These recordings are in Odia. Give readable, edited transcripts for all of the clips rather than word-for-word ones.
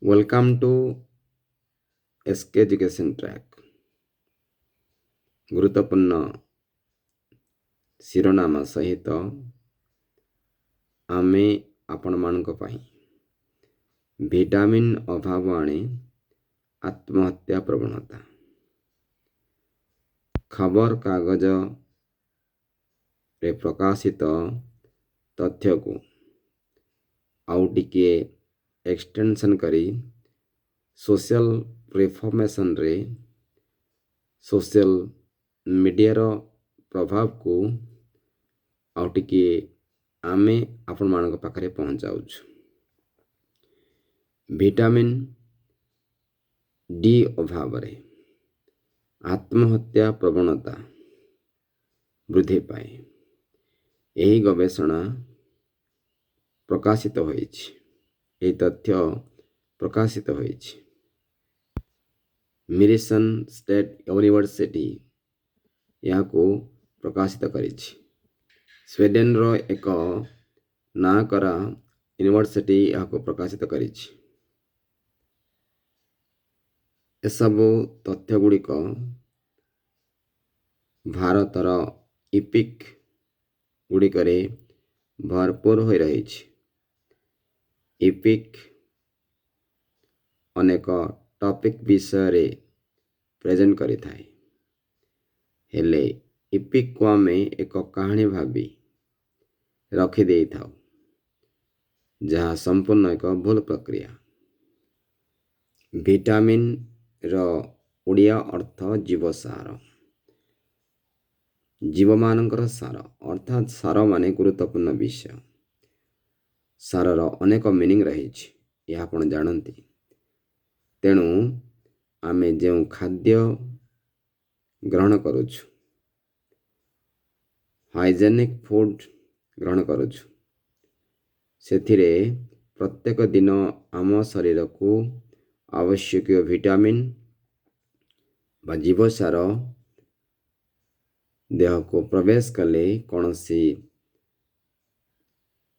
Welcome to SK Education Track. ଗୁରୁତ୍ୱପୂର୍ଣ୍ଣ ଶିରୋନାମ ସହିତ ଆମେ ଆପଣମାନଙ୍କ ପାଇଁ ଭିଟାମିନ୍ ଅଭାବ ଆଣେ ଆତ୍ମହତ୍ୟା ପ୍ରବଣତା। ଖବର କାଗଜରେ ପ୍ରକାଶିତ ତଥ୍ୟକୁ ଆଉ ଟିକିଏ ଏକ୍ସଟେନସନ୍ କରି ସୋସିଆଲ ରିଫର୍ମେସନରେ ସୋସିଆଲ ମିଡ଼ିଆର ପ୍ରଭାବକୁ ଆଉ ଟିକିଏ ଆମେ ଆପଣମାନଙ୍କ ପାଖରେ ପହଞ୍ଚାଉଛୁ। ଭିଟାମିନ୍ ଡି ଅଭାବରେ ଆତ୍ମହତ୍ୟା ପ୍ରବଣତା ବୃଦ୍ଧି ପାଏ। ଏହି ଗବେଷଣା ପ୍ରକାଶିତ ହୋଇଛି। ଏହି ତଥ୍ୟ ପ୍ରକାଶିତ ହୋଇଛି। ମିରିସନ୍ ଷ୍ଟେଟ୍ ୟୁନିଭର୍ସିଟି ଏହାକୁ ପ୍ରକାଶିତ କରିଛି। ସ୍ୱିଡେନର ଏକ ନାକରା ୟୁନିଭର୍ସିଟି ଏହାକୁ ପ୍ରକାଶିତ କରିଛି। ଏସବୁ ତଥ୍ୟଗୁଡ଼ିକ ଭାରତର ଇପିକ୍ ଗୁଡ଼ିକରେ ଭରପୁର ହୋଇ ରହିଛି। ଇପିକ୍ ଅନେକ ଟପିକ୍ ବିଷୟରେ ପ୍ରେଜେଣ୍ଟ କରିଥାଏ, ହେଲେ ଇପିକ୍କୁ ଆମେ ଏକ କାହାଣୀ ଭାବି ରଖିଦେଇଥାଉ, ଯାହା ସମ୍ପୂର୍ଣ୍ଣ ଏକ ଭୁଲ ପ୍ରକ୍ରିୟା। ଭିଟାମିନ୍ର ଓଡ଼ିଆ ଅର୍ଥ ଜୀବସାର। ଜୀବମାନଙ୍କର ସାର ଅର୍ଥାତ୍ ସାର ମାନେ ଗୁରୁତ୍ୱପୂର୍ଣ୍ଣ ବିଷୟ। ସାରର ଅନେକ ମିନିଂ ରହିଛି, ଏହା ଆପଣ ଜାଣନ୍ତି। ତେଣୁ ଆମେ ଯେଉଁ ଖାଦ୍ୟ ଗ୍ରହଣ କରୁଛୁ, ହାଇଜେନିକ୍ ଫୁଡ୍ ଗ୍ରହଣ କରୁଛୁ, ସେଥିରେ ପ୍ରତ୍ୟେକ ଦିନ ଆମ ଶରୀରକୁ ଆବଶ୍ୟକୀୟ ଭିଟାମିନ୍ ବା ଜୀବସାର ଦେହକୁ ପ୍ରବେଶ କଲେ କୌଣସି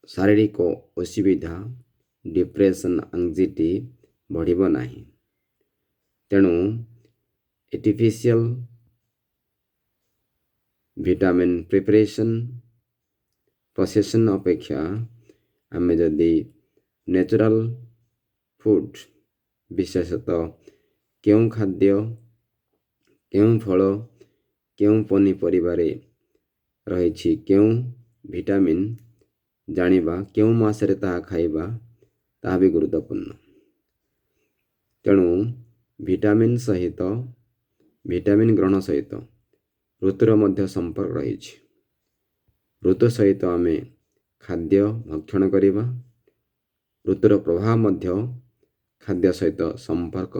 ଶାରୀରିକ ଅସୁବିଧା, ଡିପ୍ରେସନ୍, ଆଂଜାଇଟି ବଢ଼ିବ ନାହିଁ। ତେଣୁ ଆର୍ଟିଫିସିଆଲ ଭିଟାମିନ୍ ପ୍ରୋସେସନ୍ ଅପେକ୍ଷା ଆମେ ଯଦି ନ୍ୟାଚୁରାଲ ଫୁଡ୍, ବିଶେଷତଃ କେଉଁ ଖାଦ୍ୟ, କେଉଁ ଫଳ, କେଉଁ ପନିପରିବାରେ ରହିଛି କେଉଁ ଭିଟାମିନ୍ ଜାଣିବା, କେଉଁ ମାସରେ ତାହା ଖାଇବା, ତାହା ବି ଗୁରୁତ୍ୱପୂର୍ଣ୍ଣ। ତେଣୁ ଭିଟାମିନ୍ ଗ୍ରହଣ ସହିତ ଋତୁର ମଧ୍ୟ ସମ୍ପର୍କ ରହିଛି। ଋତୁ ସହିତ ଆମେ ଖାଦ୍ୟ ଭକ୍ଷଣ କରିବା। ଋତୁର ପ୍ରଭାବ ମଧ୍ୟ ଖାଦ୍ୟ ସହିତ ସମ୍ପର୍କ,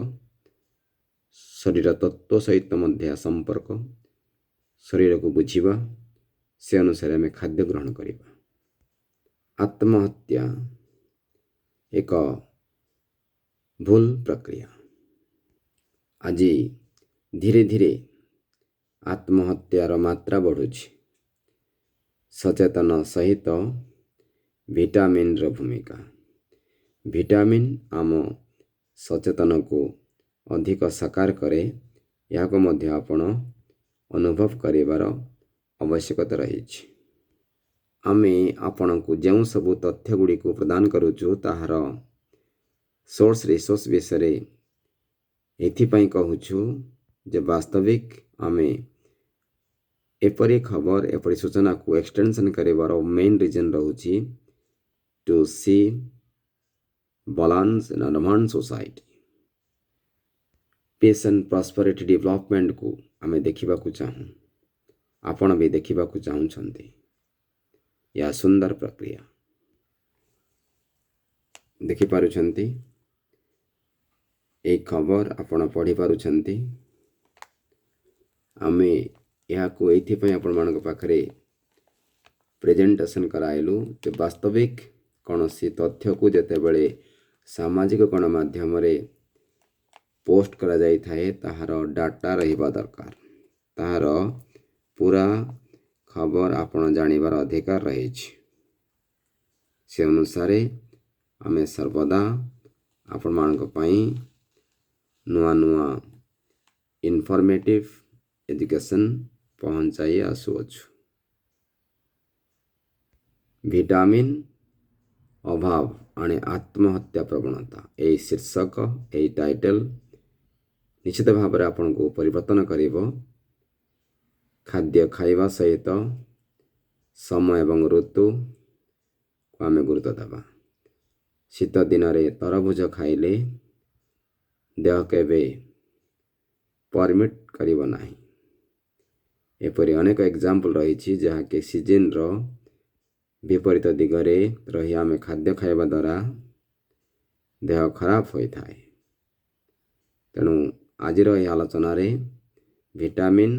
ଶରୀର ତତ୍ତ୍ୱ ସହିତ ମଧ୍ୟ ସମ୍ପର୍କ। ଶରୀରକୁ ବୁଝିବା, ସେ ଅନୁସାରେ ଆମେ ଖାଦ୍ୟ ଗ୍ରହଣ କରିବା। ଆତ୍ମହତ୍ୟା ଏକ ଭୁଲ ପ୍ରକ୍ରିୟା। ଆଜି ଧୀରେ ଧୀରେ ଆତ୍ମହତ୍ୟାର ମାତ୍ରା ବଢ଼ୁଛି। ସଚେତନ ସହିତ ଭିଟାମିନ୍ର ଭୂମିକା। ଭିଟାମିନ୍ ଆମ ସଚେତନକୁ ଅଧିକ ସାକାର କରେ। ଏହାକୁ ମଧ୍ୟ ଆପଣ ଅନୁଭବ କରିବାର ଆବଶ୍ୟକତା ରହିଛି। ଆମେ ଆପଣଙ୍କୁ ଯେଉଁ ସବୁ ତଥ୍ୟ ଗୁଡ଼ିକୁ ପ୍ରଦାନ କରୁଛୁ, ତାହାର ସୋର୍ସ ରିସୋର୍ସ ବିଷୟରେ ଏଥିପାଇଁ କହୁଛୁ ଯେ ବାସ୍ତବିକ ଆମେ ଏପରି ଖବର, ଏପରି ସୂଚନାକୁ ଏକ୍ସଟେନସନ୍ କରିବାର ମେନ୍ ରିଜନ୍ ରହୁଛି to see balance in advance society. Peace and prosperity ଡେଭଲପମେଣ୍ଟକୁ ଆମେ ଦେଖିବାକୁ ଚାହୁଁ। ଆପଣ ବି ଦେଖିବାକୁ ଚାହୁଁଛନ୍ତି। ଏହା ସୁନ୍ଦର ପ୍ରକ୍ରିୟା। ଦେଖିପାରୁଛନ୍ତି, ଏହି ଖବର ଆପଣ ପଢ଼ିପାରୁଛନ୍ତି। ଆମେ ଏହାକୁ ଏଇଥିପାଇଁ ଆପଣମାନଙ୍କ ପାଖରେ ପ୍ରେଜେଣ୍ଟେସନ୍ କରାଇଲୁ ଯେ ବାସ୍ତବିକ କୌଣସି ତଥ୍ୟକୁ ଯେତେବେଳେ ସାମାଜିକ ଗଣମାଧ୍ୟମରେ ପୋଷ୍ଟ କରାଯାଇଥାଏ, ତାହାର ଡାଟା ରହିବା ଦରକାର। ତାହାର ପୁରା ଖବର ଆପଣ ଜାଣିବାର ଅଧିକାର ରହିଛି। ସେ ଅନୁସାରେ ଆମେ ସର୍ବଦା ଆପଣମାନଙ୍କ ପାଇଁ ନୂଆ ନୂଆ ଇନଫର୍ମେଟିଭ ଏଜୁକେସନ୍ ପହଞ୍ଚାଇ ଆସୁଅଛୁ। ଭିଟାମିନ୍ ଅଭାବ ଆଣେ ଆତ୍ମହତ୍ୟା ପ୍ରବଣତା। ଏହି ଶୀର୍ଷକ, ଏହି ଟାଇଟେଲ୍ ନିଶ୍ଚିତ ଭାବରେ ଆପଣଙ୍କୁ ପରିବର୍ତ୍ତନ କରିବ। ଖାଦ୍ୟ ଖାଇବା ସହିତ ସମୟ ଏବଂ ଋତୁକୁ ଆମେ ଗୁରୁତ୍ୱ ଦେବା। ଶୀତ ଦିନରେ ତରଭୁଜ ଖାଇଲେ ଦେହ କେବେ ପରମିଟ୍ କରିବ ନାହିଁ। ଏପରି ଅନେକ ଏକ୍ଜାମ୍ପଲ୍ ରହିଛି ଯାହାକି ସିଜିନ୍ର ବିପରୀତ ଦିଗରେ ରହି ଆମେ ଖାଦ୍ୟ ଖାଇବା ଦ୍ୱାରା ଦେହ ଖରାପ ହୋଇଥାଏ। ତେଣୁ ଆଜିର ଏହି ଆଲୋଚନାରେ ଭିଟାମିନ୍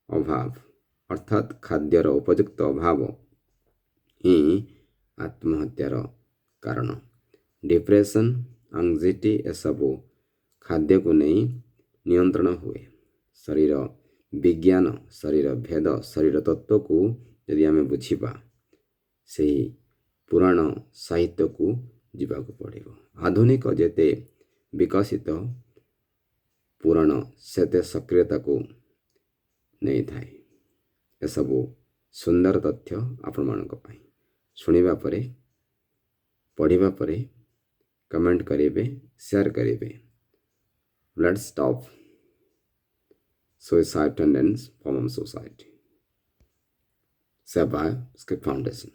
ଅଭାବ ଅର୍ଥାତ୍ ଖାଦ୍ୟର ଉପଯୁକ୍ତ ଅଭାବ ହିଁ ଆତ୍ମହତ୍ୟାର କାରଣ। ଡିପ୍ରେସନ୍, ଆଂଜାଇଟି ଏସବୁ ଖାଦ୍ୟକୁ ନେଇ ନିୟନ୍ତ୍ରଣ ହୁଏ। ଶରୀର ବିଜ୍ଞାନ, ଶରୀର ଭେଦ, ଶରୀର ତତ୍ତ୍ୱକୁ ଯଦି ଆମେ ବୁଝିବା, ସେହି ପୁରାଣ ସାହିତ୍ୟକୁ ଯିବାକୁ ପଡ଼ିବ। ଆଧୁନିକ ଯେତେ ବିକଶିତ, ପୁରାଣ ସେତେ ସକ୍ରିୟତାକୁ ନେଇଥାଏ। ଏସବୁ ସୁନ୍ଦର ତଥ୍ୟ ଆପଣମାନଙ୍କ ପାଇଁ। ଶୁଣିବା ପରେ, ପଢ଼ିବା ପରେ କମେଣ୍ଟ କରିବେ, ସେୟାର କରିବେ। Let's stop suicide tendencies from society. Saved by Skip Foundation.